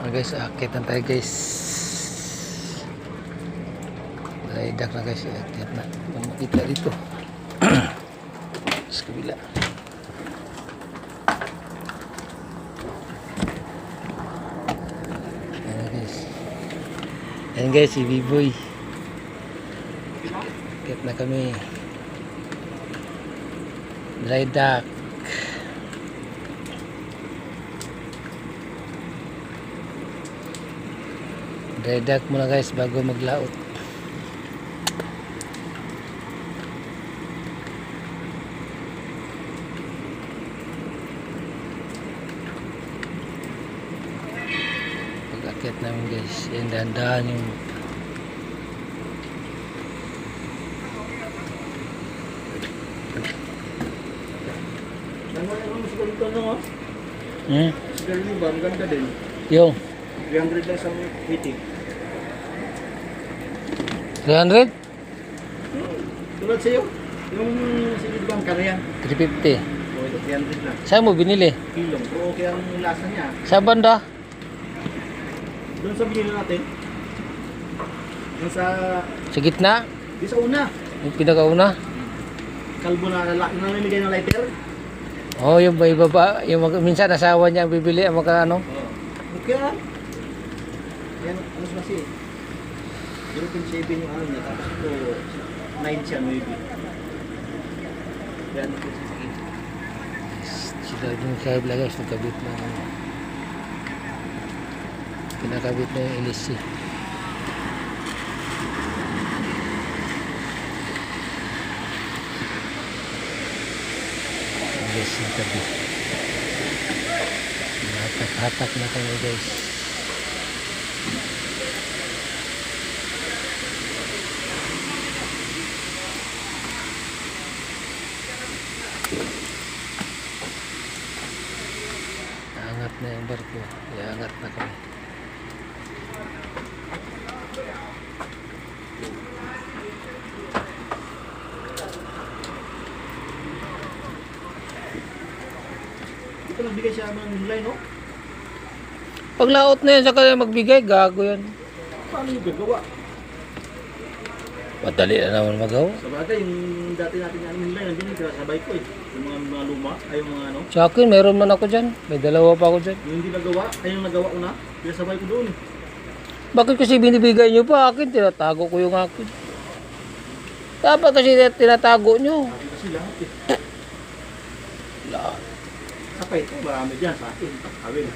Guys, akit na tayo guys. Daidak na guys, akit na. Makita dito. Sa kabila. Ayan guys. Ayan guys, si B-Boy. Akit na kami. Daidak. Daidak muna guys bago maglaot. Pag-akit namin guys, yan dahan-dahan yung Siguro yung ba? Maganda din. yung 300 lang sa meeting. 300? Tulad sa'yo, yung sige bang karayan. 350. O ito 300 lang. Saan mo binili? Kilong. Pero okay ang lasa niya. Sa banda? Doon sa binili natin. Doon sa... Sa gitna? Di sa una. Yung pinakauna? Kalbo na lalaki na nilagay ng lighter. Oh, yung baba, yung minsan asawa niya ang bibili ang ano? Okay lang. Yan, ano kasi. 0.7 yung ano niya. Tapos ito, 9 siya maybe. Yan ito sa sakit. Sila yung sa ibla guys, nagkabit na kinakabit na yung LSC. Guys, nagkabit. Hatak-hatak na kami guys. Angat na yung barko. Iangat na kami. Ito nagbigay siya ng nilay, no? Pag laot na yan, saka magbigay, gago yan. Paano yung gagawa? Madali na naman magawa. Sa bagay, yung dati natin yung nilay, nandiyan yung sabay ko eh. Yung mga luma, ay yung mga ano. Sa akin, meron man ako dyan. May dalawa pa ako dyan. Yung hindi nagawa, ay yung nagawa ko na. Kaya sabay ko doon. Bakit kasi binibigay nyo pa akin? Tinatago ko yung akin. Dapat kasi tinatago nyo. Sabi kasi lahat eh. Lahat. Saka ito, marami dyan sa akin. Sabi na.